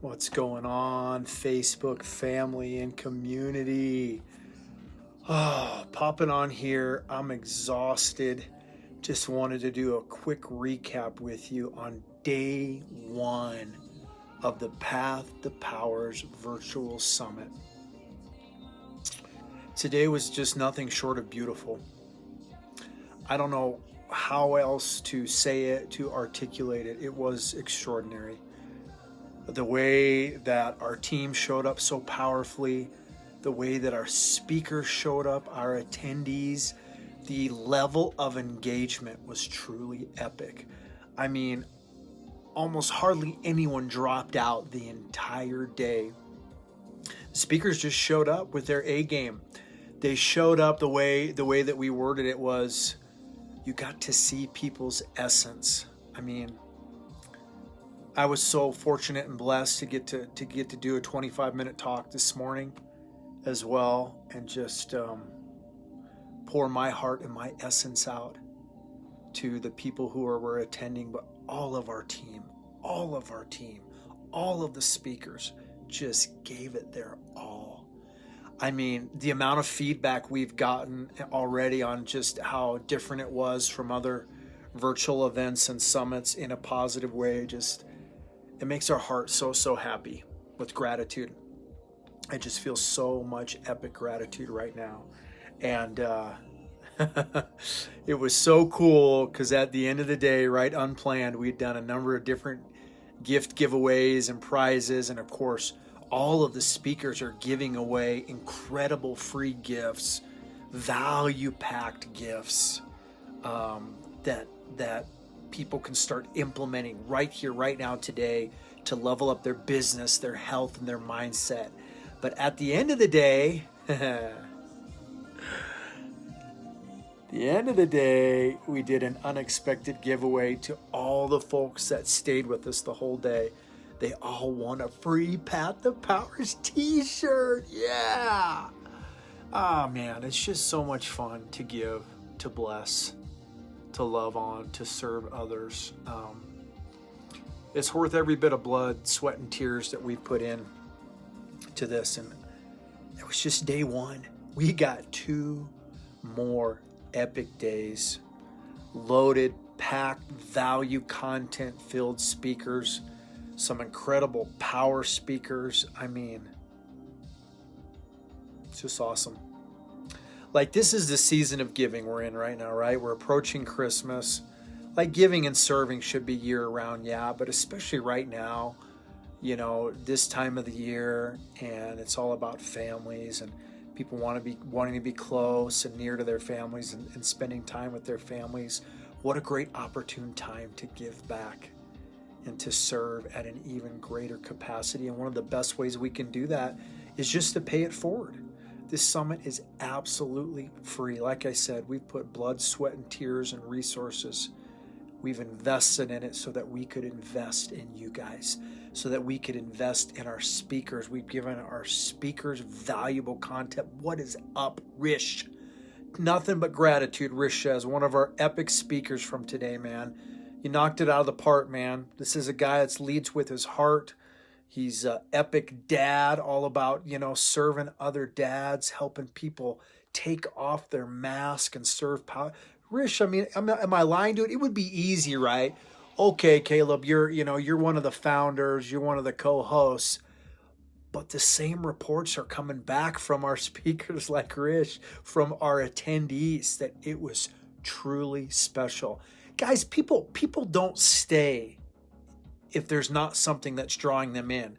What's going on, Facebook family and community? Popping on here. I'm exhausted. Just wanted to do a quick recap with you on day one of the Path to Powers virtual summit. Today was just nothing short of beautiful. I don't know how else to say it, to articulate it. It was extraordinary. The way that our team showed up so powerfully, the way that our speakers showed up, our attendees, the level of engagement was truly epic. I mean, almost hardly anyone dropped out the entire day. The speakers just showed up with their A game. They showed up the way that we worded it was, you got to see people's essence. I mean, I was so fortunate and blessed to get to do a 25-minute talk this morning as well, and just pour my heart and my essence out to the people who were attending, but all of our team, all of the speakers just gave it their all. I mean, the amount of feedback we've gotten already on just how different it was from other virtual events and summits in a positive way, it makes our heart so happy with gratitude. I just feel so much epic gratitude right now. And it was so cool because at the end of the day, right, unplanned, we'd done a number of different gift giveaways and prizes. And of course, all of the speakers are giving away incredible free gifts, value-packed gifts that people can start implementing right here, right now, today to level up their business, their health, and their mindset. But at the end of the day, we did an unexpected giveaway to all the folks that stayed with us the whole day. They all won a free Path to Powers t-shirt. Yeah. Ah, man, it's just so much fun to give, to bless, to love on, to serve others. It's worth every bit of blood, sweat, and tears that we've put in to this. And it was just day one. We got 2 more epic days, loaded, packed, value content filled speakers, some incredible power speakers. I mean, it's just awesome. Like, this is the season of giving we're in right now, right? We're approaching Christmas. Like, giving and serving should be year round, yeah, but especially right now, you know, this time of the year, and it's all about families, and people wanting to be close and near to their families and spending time with their families. What a great opportune time to give back and to serve at an even greater capacity. And one of the best ways we can do that is just to pay it forward. This summit is absolutely free. Like I said, we've put blood, sweat, and tears and resources. We've invested in it so that we could invest in you guys, so that we could invest in our speakers. We've given our speakers valuable content. What is up, Rish? Nothing but gratitude, Rish says, one of our epic speakers from today, man. You knocked it out of the park, man. This is a guy that leads with his heart. He's an epic dad, all about, you know, serving other dads, helping people take off their mask and serve power. Rish, I mean, am I lying, dude? It would be easy, right? Okay, Caleb, you're one of the founders, you're one of the co-hosts, but the same reports are coming back from our speakers like Rish, from our attendees, that it was truly special. Guys, people don't stay if there's not something that's drawing them in.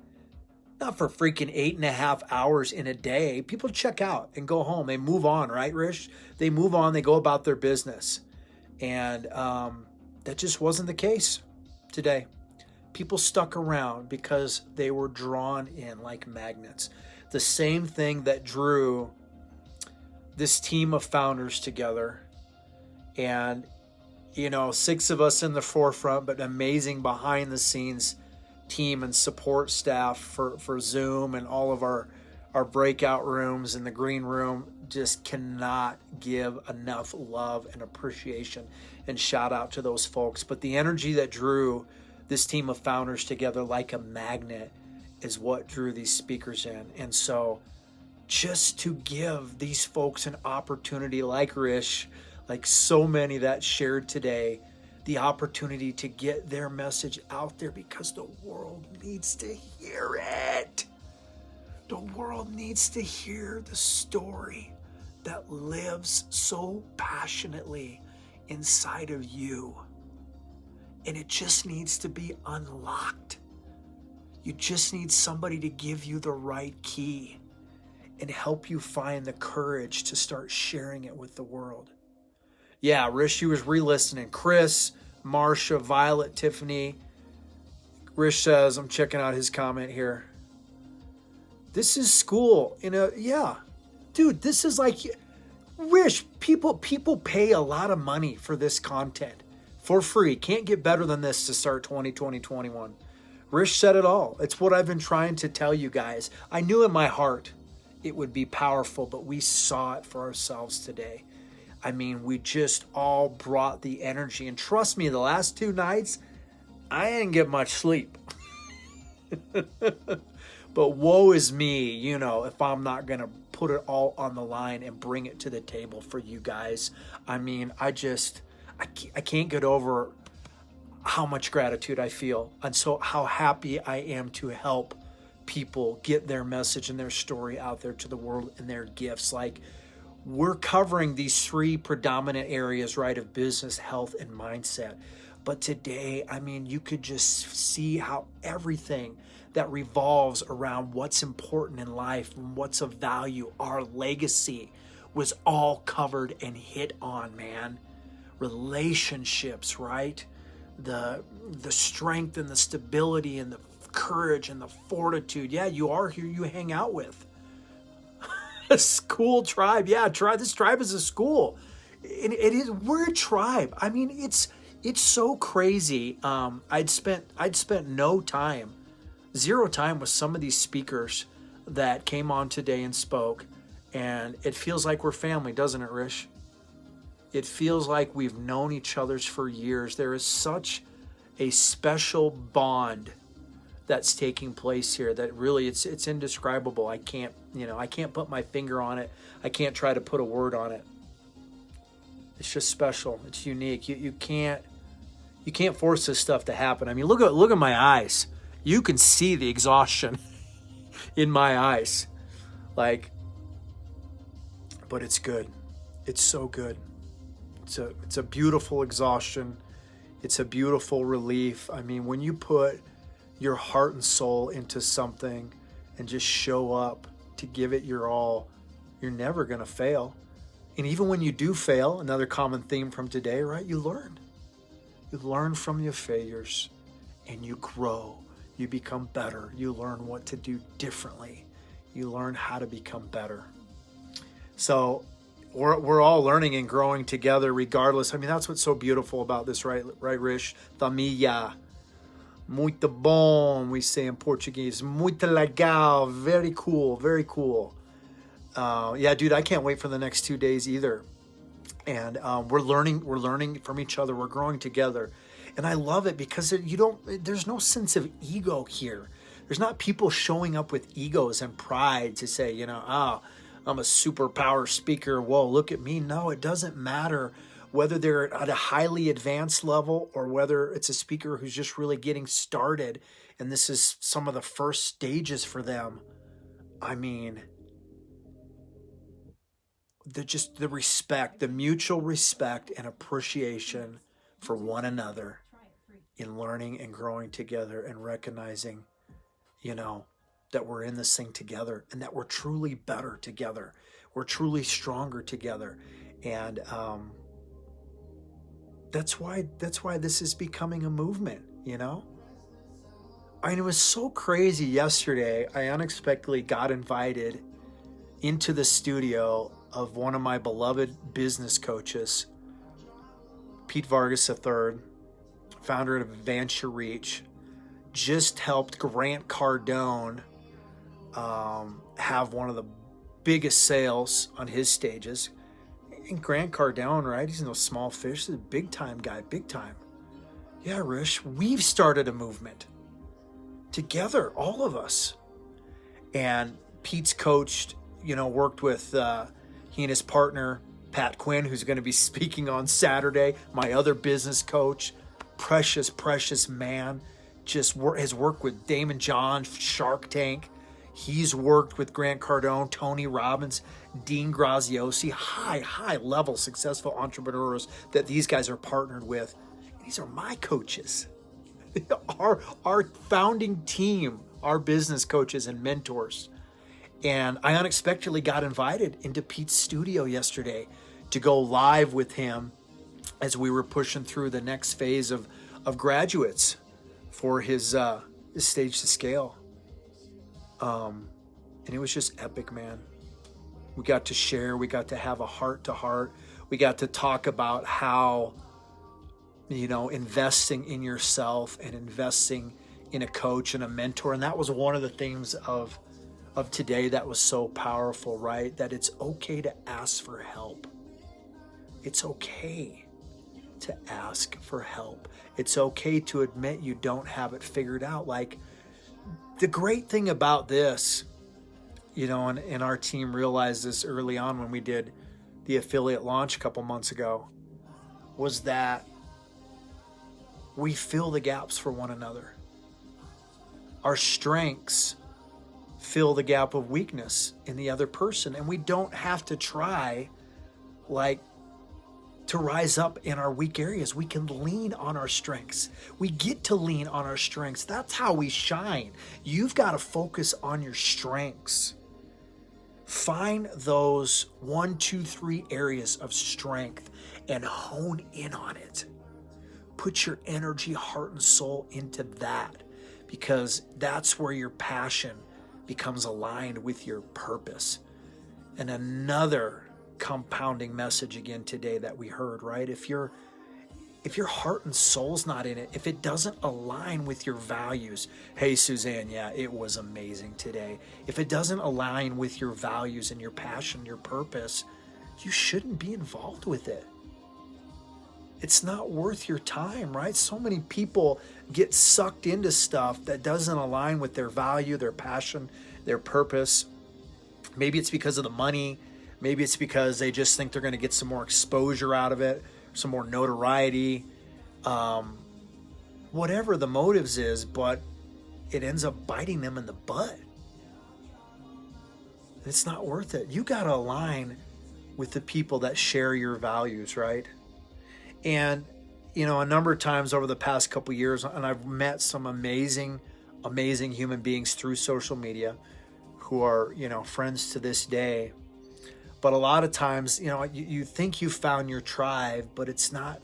Not for freaking 8.5 hours in a day. People check out and go home. They move on, right, Rish? They move on. They go about their business. And that just wasn't the case today. People stuck around because they were drawn in like magnets. The same thing that drew this team of founders together. And, you know, 6 of us in the forefront, but amazing behind the scenes team and support staff for Zoom and all of our breakout rooms in the green room. Just cannot give enough love and appreciation and shout out to those folks. But the energy that drew this team of founders together like a magnet is what drew these speakers in. And so just to give these folks an opportunity like Rish, like so many that shared today, the opportunity to get their message out there because the world needs to hear it. The world needs to hear the story that lives so passionately inside of you. And it just needs to be unlocked. You just need somebody to give you the right key and help you find the courage to start sharing it with the world. Yeah, Rish, you was re-listening. Chris, Marsha, Violet, Tiffany. Rish says, I'm checking out his comment here. This is school. Yeah. Dude, this is like, Rish, people pay a lot of money for this content for free. Can't get better than this to start 2021. Rish said it all. It's what I've been trying to tell you guys. I knew in my heart it would be powerful, but we saw it for ourselves today. I mean, we just all brought the energy. And trust me, the last 2 nights, I didn't get much sleep. But woe is me, if I'm not going to put it all on the line and bring it to the table for you guys. I mean, I can't get over how much gratitude I feel. And so how happy I am to help people get their message and their story out there to the world and their gifts. Like, we're covering these 3 predominant areas, right, of business, health, and mindset. But today, I mean, you could just see how everything that revolves around what's important in life and what's of value, our legacy, was all covered and hit on, man. Relationships, right? The strength and the stability and the courage and the fortitude. Yeah, you are here, you hang out with. A school tribe. Yeah, this tribe is a school. We're a tribe. I mean, it's so crazy. I'd spent zero time with some of these speakers that came on today and spoke, and it feels like we're family, doesn't it, Rish? It feels like we've known each other for years. There is such a special bond that's taking place here that really it's indescribable. I can't put my finger on it. I can't try to put a word on it. It's just special. It's unique. You can't force this stuff to happen. I mean, look at my eyes. You can see the exhaustion in my eyes. But it's good. It's so good. It's a beautiful exhaustion. It's a beautiful relief. I mean, when you put your heart and soul into something and just show up to give it your all, you're never going to fail. And even when you do fail, another common theme from today, right? You learn. You learn from your failures and you grow. You become better. You learn what to do differently. You learn how to become better. So we're all learning and growing together regardless. I mean, that's what's so beautiful about this, right, Rish? Família. Muito bom, we say in Portuguese. Muito legal. Very cool. Very cool. Yeah, dude, I can't wait for the next 2 days either. And we're learning from each other. We're growing together. And I love it because there's no sense of ego here. There's not people showing up with egos and pride to say, I'm a superpower speaker. Whoa, look at me. No, it doesn't matter whether they're at a highly advanced level or whether it's a speaker who's just really getting started and this is some of the first stages for them. I mean, the respect, the mutual respect and appreciation for one another in learning and growing together and recognizing, that we're in this thing together and that we're truly better together. We're truly stronger together. And that's why this is becoming a movement, I mean, it was so crazy yesterday. I unexpectedly got invited into the studio of one of my beloved business coaches, Pete Vargas III, founder of Advance Your Reach, just helped Grant Cardone have one of the biggest sales on his stages. And Grant Cardone, right? He's no small fish. He's a big time guy, big time. Yeah, Rish, we've started a movement together, all of us. And Pete's coached, worked with he and his partner, Pat Quinn, who's going to be speaking on Saturday, my other business coach, precious, precious man, has worked with Damon John, Shark Tank. He's worked with Grant Cardone, Tony Robbins, Dean Graziosi, high level successful entrepreneurs that these guys are partnered with. These are my coaches. Our founding team, our business coaches and mentors. And I unexpectedly got invited into Pete's studio yesterday to go live with him as we were pushing through the next phase of graduates for his Stage to Scale. And it was just epic, man. We got to share, we got to have a heart to heart. We got to talk about how, investing in yourself and investing in a coach and a mentor. And that was one of the themes of today that was so powerful, right? That it's okay to ask for help. It's okay to ask for help. It's okay to admit you don't have it figured out. Like, the great thing about this, and our team realized this early on when we did the affiliate launch a couple months ago, was that we fill the gaps for one another. Our strengths fill the gap of weakness in the other person, and we don't have to try to rise up in our weak areas. We can lean on our strengths. We get to lean on our strengths. That's how we shine. You've got to focus on your strengths. Find those 1, 2, 3 areas of strength and hone in on it. Put your energy, heart, and soul into that, because that's where your passion becomes aligned with your purpose. And another compounding message again today that we heard, right? If your heart and soul's not in it, if it doesn't align with your values, hey Suzanne, yeah, it was amazing today. If it doesn't align with your values and your passion, your purpose, you shouldn't be involved with it. It's not worth your time, right? So many people get sucked into stuff that doesn't align with their value, their passion, their purpose. Maybe it's because of the money. Maybe it's because they just think they're going to get some more exposure out of it, some more notoriety, whatever the motives is, but it ends up biting them in the butt. It's not worth it. You got to align with the people that share your values, right? And, a number of times over the past couple of years, and I've met some amazing human beings through social media who are, friends to this day. But a lot of times, you think you found your tribe, but it's not,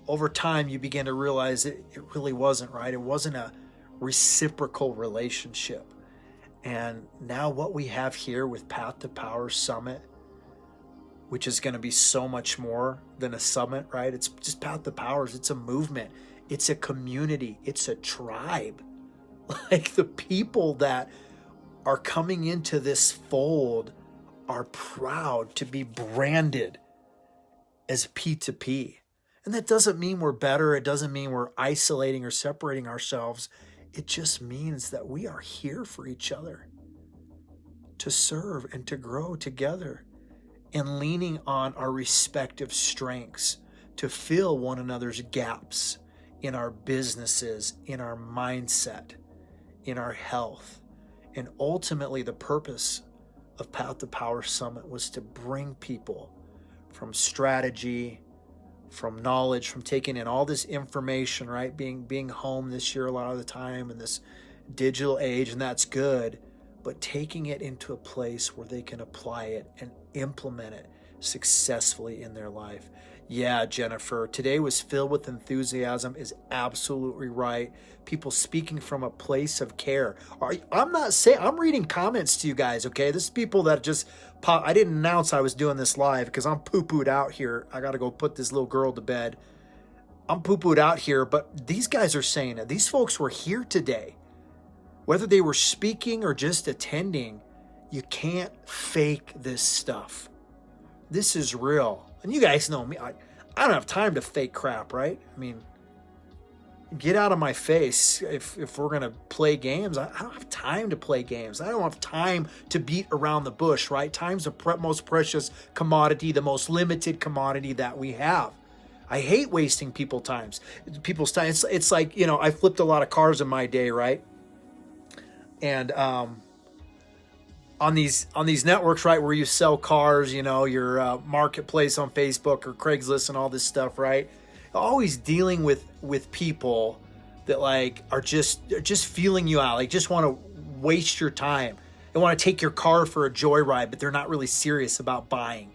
over time you begin to realize it really wasn't, right? It wasn't a reciprocal relationship. And now what we have here with Path to Power Summit, which is going to be so much more than a summit, right? It's just Path to Powers. It's a movement. It's a community. It's a tribe. Like, the people that are coming into this fold are proud to be branded as P2P. And that doesn't mean we're better. It doesn't mean we're isolating or separating ourselves. It just means that we are here for each other, to serve and to grow together, and leaning on our respective strengths to fill one another's gaps in our businesses, in our mindset, in our health. And ultimately, the purpose of Path to Power Summit was to bring people from strategy, from knowledge, from taking in all this information, right? Being home this year a lot of the time in this digital age, and that's good, but taking it into a place where they can apply it and implement it successfully in their life. Yeah, Jennifer, today was filled with enthusiasm is absolutely right. People speaking from a place of care. I'm reading comments to you guys, okay? This is people that just pop. I didn't announce I was doing this live because I'm poo-pooed out here. I got to go put this little girl to bed. I'm poo-pooed out here, but these guys are saying it. These folks were here today. Whether they were speaking or just attending, you can't fake this stuff. This is real. And you guys know me. I don't have time to fake crap, right? I mean, get out of my face. If we're going to play games, I don't have time to play games. I don't have time to beat around the bush, right? Time's the most precious commodity, the most limited commodity that we have. I hate wasting people's time. It's like, I flipped a lot of cars in my day, right? And on these networks, right, where you sell cars, your marketplace on Facebook or Craigslist and all this stuff, right? Always dealing with people that like are just feeling you out, like just want to waste your time. They want to take your car for a joyride, but they're not really serious about buying.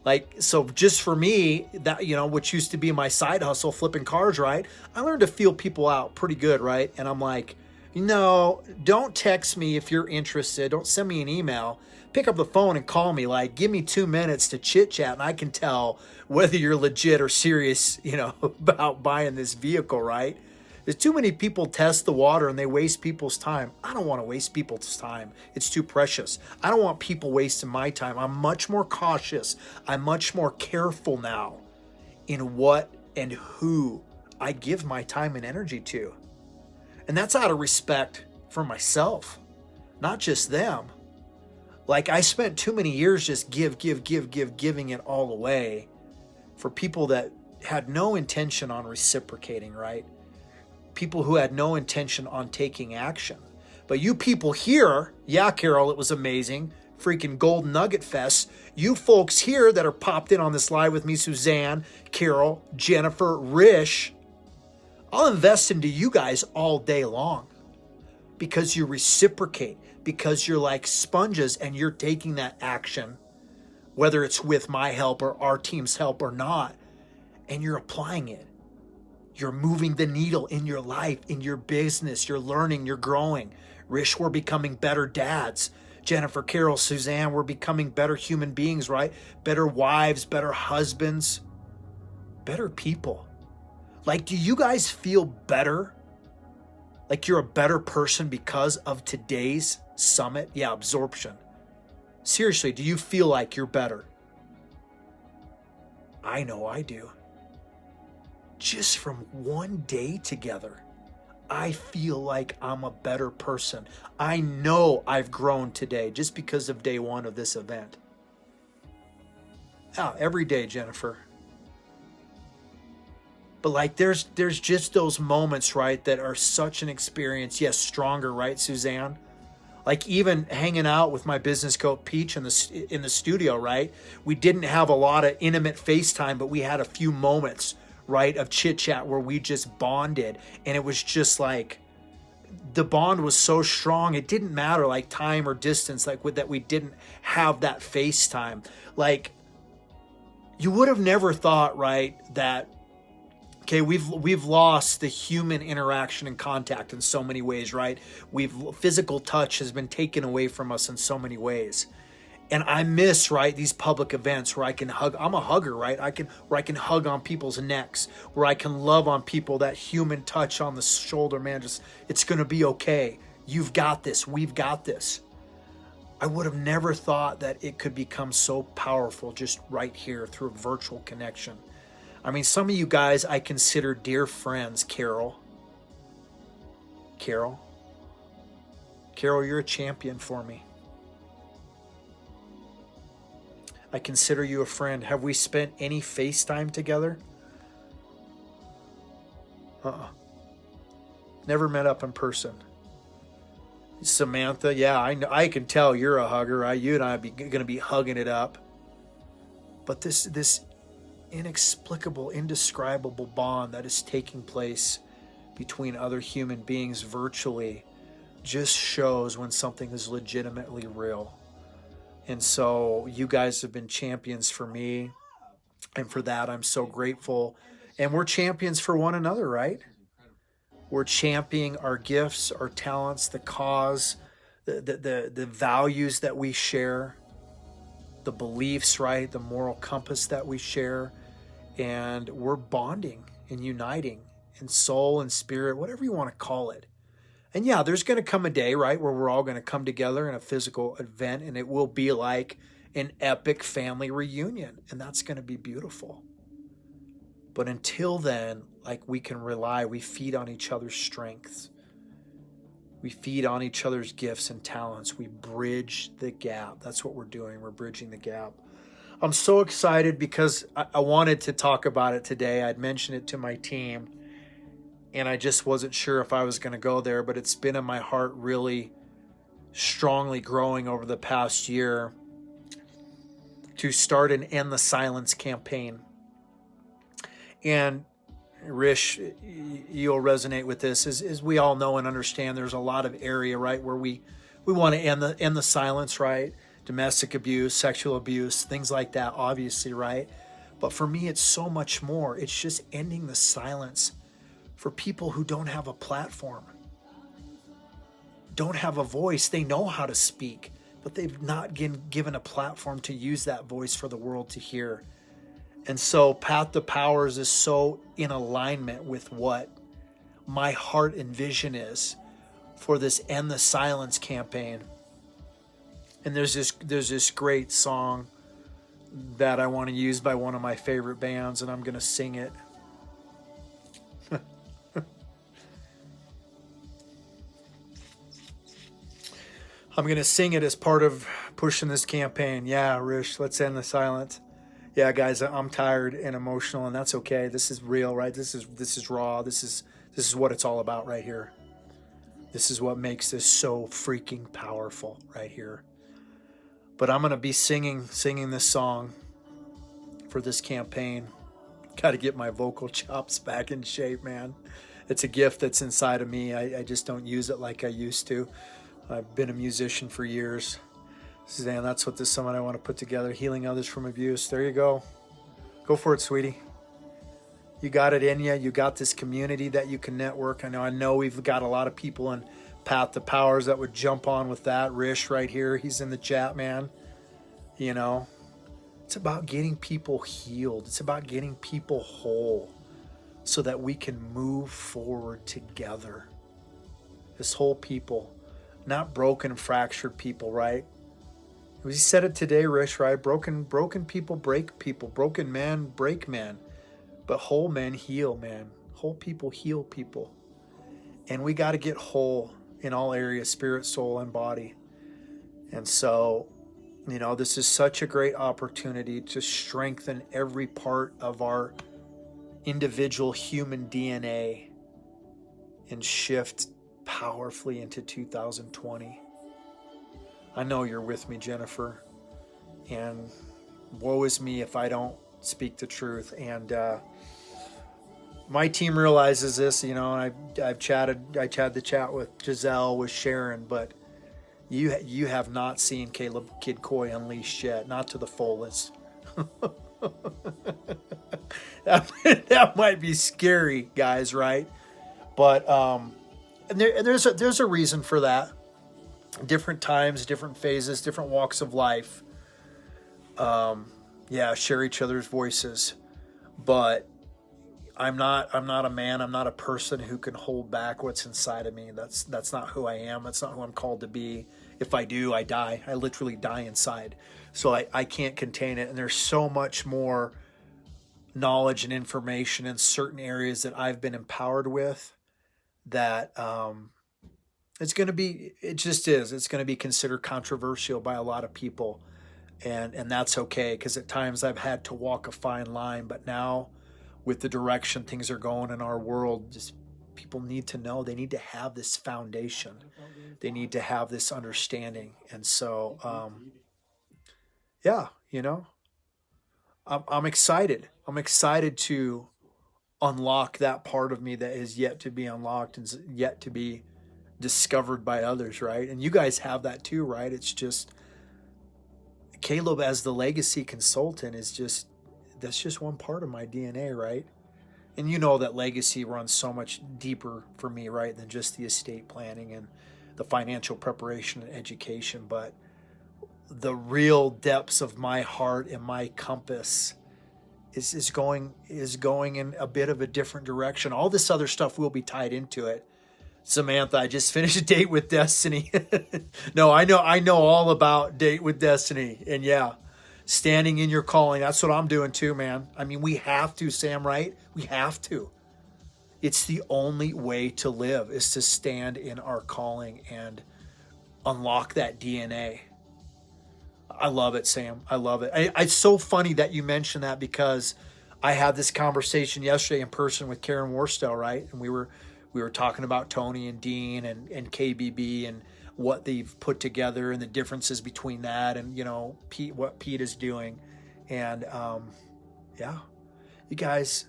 Like, so just for me, that, which used to be my side hustle, flipping cars, right? I learned to feel people out pretty good, right? And I'm like, don't text me if you're interested. Don't send me an email. Pick up the phone and call me. Like, give me 2 minutes to chit chat, and I can tell whether you're legit or serious, about buying this vehicle, right? There's too many people test the water and they waste people's time. I don't want to waste people's time. It's too precious. I don't want people wasting my time. I'm much more cautious. I'm much more careful now in what and who I give my time and energy to. And that's out of respect for myself, not just them. Like, I spent too many years just giving it all away for people that had no intention on reciprocating, right? People who had no intention on taking action. But you people here, yeah, Carol, it was amazing. Freaking Golden Nugget Fest. You folks here that are popped in on this live with me, Suzanne, Carol, Jennifer, Rish, I'll invest into you guys all day long because you reciprocate, because you're like sponges and you're taking that action, whether it's with my help or our team's help or not, and you're applying it. You're moving the needle in your life, in your business. You're learning, you're growing. Rish, we're becoming better dads. Jennifer, Carol, Suzanne, we're becoming better human beings, right? Better wives, better husbands, better people. Like, do you guys feel better? Like you're a better person because of today's summit? Yeah, absorption. Seriously, do you feel like you're better? I know I do. Just from one day together, I feel like I'm a better person. I know I've grown today just because of day one of this event. Yeah, every day, Jennifer. But like there's just those moments, right, that are such an experience. Yes, stronger, right, Suzanne? Like even hanging out with my business coach Peach in the studio, right? We didn't have a lot of intimate FaceTime, but we had a few moments, right, of chit chat where we just bonded, and it was just like the bond was so strong. It didn't matter like time or distance, like with that we didn't have that FaceTime. Like you would have never thought, right, that okay, we've lost the human interaction and contact in so many ways, right? Physical touch has been taken away from us in so many ways. And I miss, right, these public events where I can hug. I'm a hugger, right? Where I can hug on people's necks, where I can love on people, that human touch on the shoulder, man, just, it's going to be okay. You've got this. We've got this. I would have never thought that it could become so powerful just right here through a virtual connection. I mean, some of you guys I consider dear friends. Carol, you're a champion for me. I consider you a friend. Have we spent any FaceTime together? Never met up in person. Samantha, yeah, I can tell you're a hugger. You and I are going to be hugging it up. But this inexplicable, indescribable bond that is taking place between other human beings virtually just shows when something is legitimately real. And so you guys have been champions for me, and for that I'm so grateful. And we're champions for one another, right? We're championing our gifts, our talents, the cause, the values that we share, the beliefs, right? The moral compass that we share. And we're bonding and uniting in soul and spirit, whatever you want to call it. And yeah, there's going to come a day, right, where we're all going to come together in a physical event, and it will be like an epic family reunion, and that's going to be beautiful. But until then, like we can rely. We feed on each other's strengths. We feed on each other's gifts and talents. We bridge the gap. That's what we're doing. We're bridging the gap. I'm so excited because I wanted to talk about it today. I'd mentioned it to my team, and I just wasn't sure if I was going to go there, but it's been in my heart really strongly growing over the past year to start an End the Silence campaign. And Rish, you'll resonate with this. As we all know and understand, there's a lot of area, right, where we want to end the silence, right? Domestic abuse, sexual abuse, things like that, obviously, right? But for me, it's so much more. It's just ending the silence for people who don't have a platform, don't have a voice. They know how to speak, but they've not given a platform to use that voice for the world to hear. And so Path to Powers is so in alignment with what my heart and vision is for this End the Silence campaign. And there's this great song that I want to use by one of my favorite bands, and I'm going to sing it. I'm going to sing it as part of pushing this campaign. Yeah, Rish, let's end the silence. Yeah, guys, I'm tired and emotional, and that's okay. This is real, right? This is raw. This is what it's all about right here. This is what makes this so freaking powerful right here. But I'm going to be singing this song for this campaign. Got to get my vocal chops back in shape, man. It's a gift that's inside of me. I just don't use it like I used to. I've been a musician for years. Suzanne, that's what this summit I want to put together. Healing others from abuse. There you go. Go for it, sweetie. You got it in you. You got this community that you can network. I know we've got a lot of people in Path to Powers that would jump on with that. Rish right here. He's in the chat, man. You know, it's about getting people healed. It's about getting people whole so that we can move forward together. This whole people, not broken, fractured people, right? We said it today, Rish, right? Broken people break people. Broken men break men. But whole men heal men. Whole people heal people. And we got to get whole in all areas, spirit, soul, and body. And so, you know, this is such a great opportunity to strengthen every part of our individual human DNA and shift powerfully into 2020. I know you're with me, Jennifer, and woe is me if I don't speak the truth. And my team realizes this, you know, and I chatted the chat with Giselle, with Sharon, but you have not seen Caleb Kid Coy unleashed yet, not to the fullest. that might be scary, guys, right? But and there's a reason for that. Different times, different phases, different walks of life. Share each other's voices. But I'm not a man. I'm not a person who can hold back what's inside of me. That's not who I am. That's not who I'm called to be. If I do, I die. I literally die inside. So I can't contain it. And there's so much more knowledge and information in certain areas that I've been empowered with that it's going to be considered controversial by a lot of people. And that's okay, because at times I've had to walk a fine line. But now, with the direction things are going in our world, just people need to know. They need to have this foundation. They need to have this understanding. And so, I'm excited. I'm excited to unlock that part of me that is yet to be unlocked and yet to be discovered by others, right? And you guys have that too, right? It's just Caleb as the legacy consultant that's just one part of my DNA, right? And you know that legacy runs so much deeper for me, right, than just the estate planning and the financial preparation and education. But the real depths of my heart and my compass is going in a bit of a different direction. All this other stuff will be tied into it. Samantha, I just finished a Date with Destiny. No, I know all about Date with Destiny. And yeah, standing in your calling. That's what I'm doing too, man. I mean, we have to, Sam, right? We have to. It's the only way to live, is to stand in our calling and unlock that DNA. I love it, Sam. I love it. It's so funny that you mentioned that, because I had this conversation yesterday in person with Karen Warstell, right? And we were talking about Tony and Dean and KBB and what they've put together and the differences between that and, Pete, what Pete is doing. And yeah, you guys,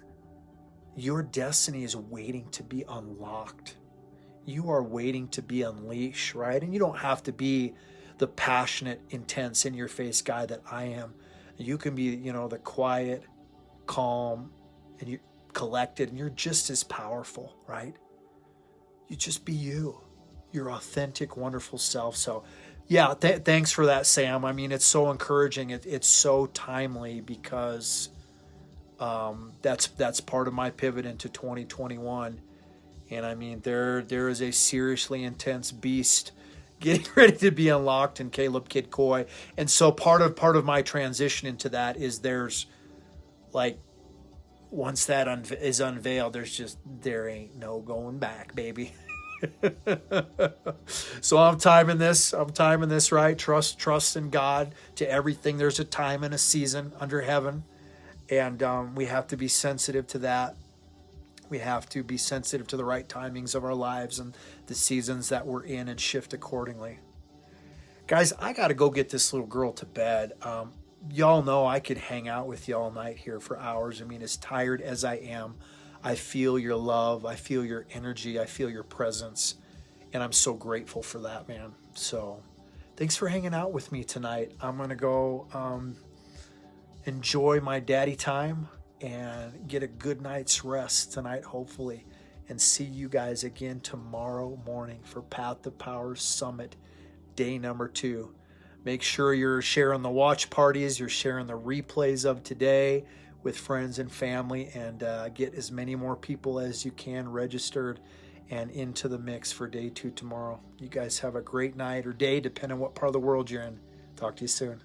your destiny is waiting to be unlocked. You are waiting to be unleashed, right? And you don't have to be the passionate, intense, in your face guy that I am. You can be, the quiet, calm, and you collected, and you're just as powerful, right? You just be you, your authentic, wonderful self. So yeah, thanks for that, Sam. I mean, it's so encouraging. It's so timely, because that's part of my pivot into 2021. And I mean, there is a seriously intense beast getting ready to be unlocked in Caleb Kid Coy. And so part of my transition into that is, there's like, once that is unveiled, there ain't no going back, baby. So I'm timing this right. Trust in God to everything. There's a time and a season under heaven, and we have to be sensitive to that. We have to be sensitive to the right timings of our lives and the seasons that we're in, and shift accordingly. Guys, I got to go get this little girl to bed. Y'all know I could hang out with you all night here for hours. I mean, as tired as I am, I feel your love. I feel your energy. I feel your presence. And I'm so grateful for that, man. So thanks for hanging out with me tonight. I'm going to go enjoy my daddy time and get a good night's rest tonight, hopefully. And see you guys again tomorrow morning for Path to Power Summit, day number 2. Make sure you're sharing the watch parties, you're sharing the replays of today with friends and family, and get as many more people as you can registered and into the mix for day 2 tomorrow. You guys have a great night or day, depending on what part of the world you're in. Talk to you soon.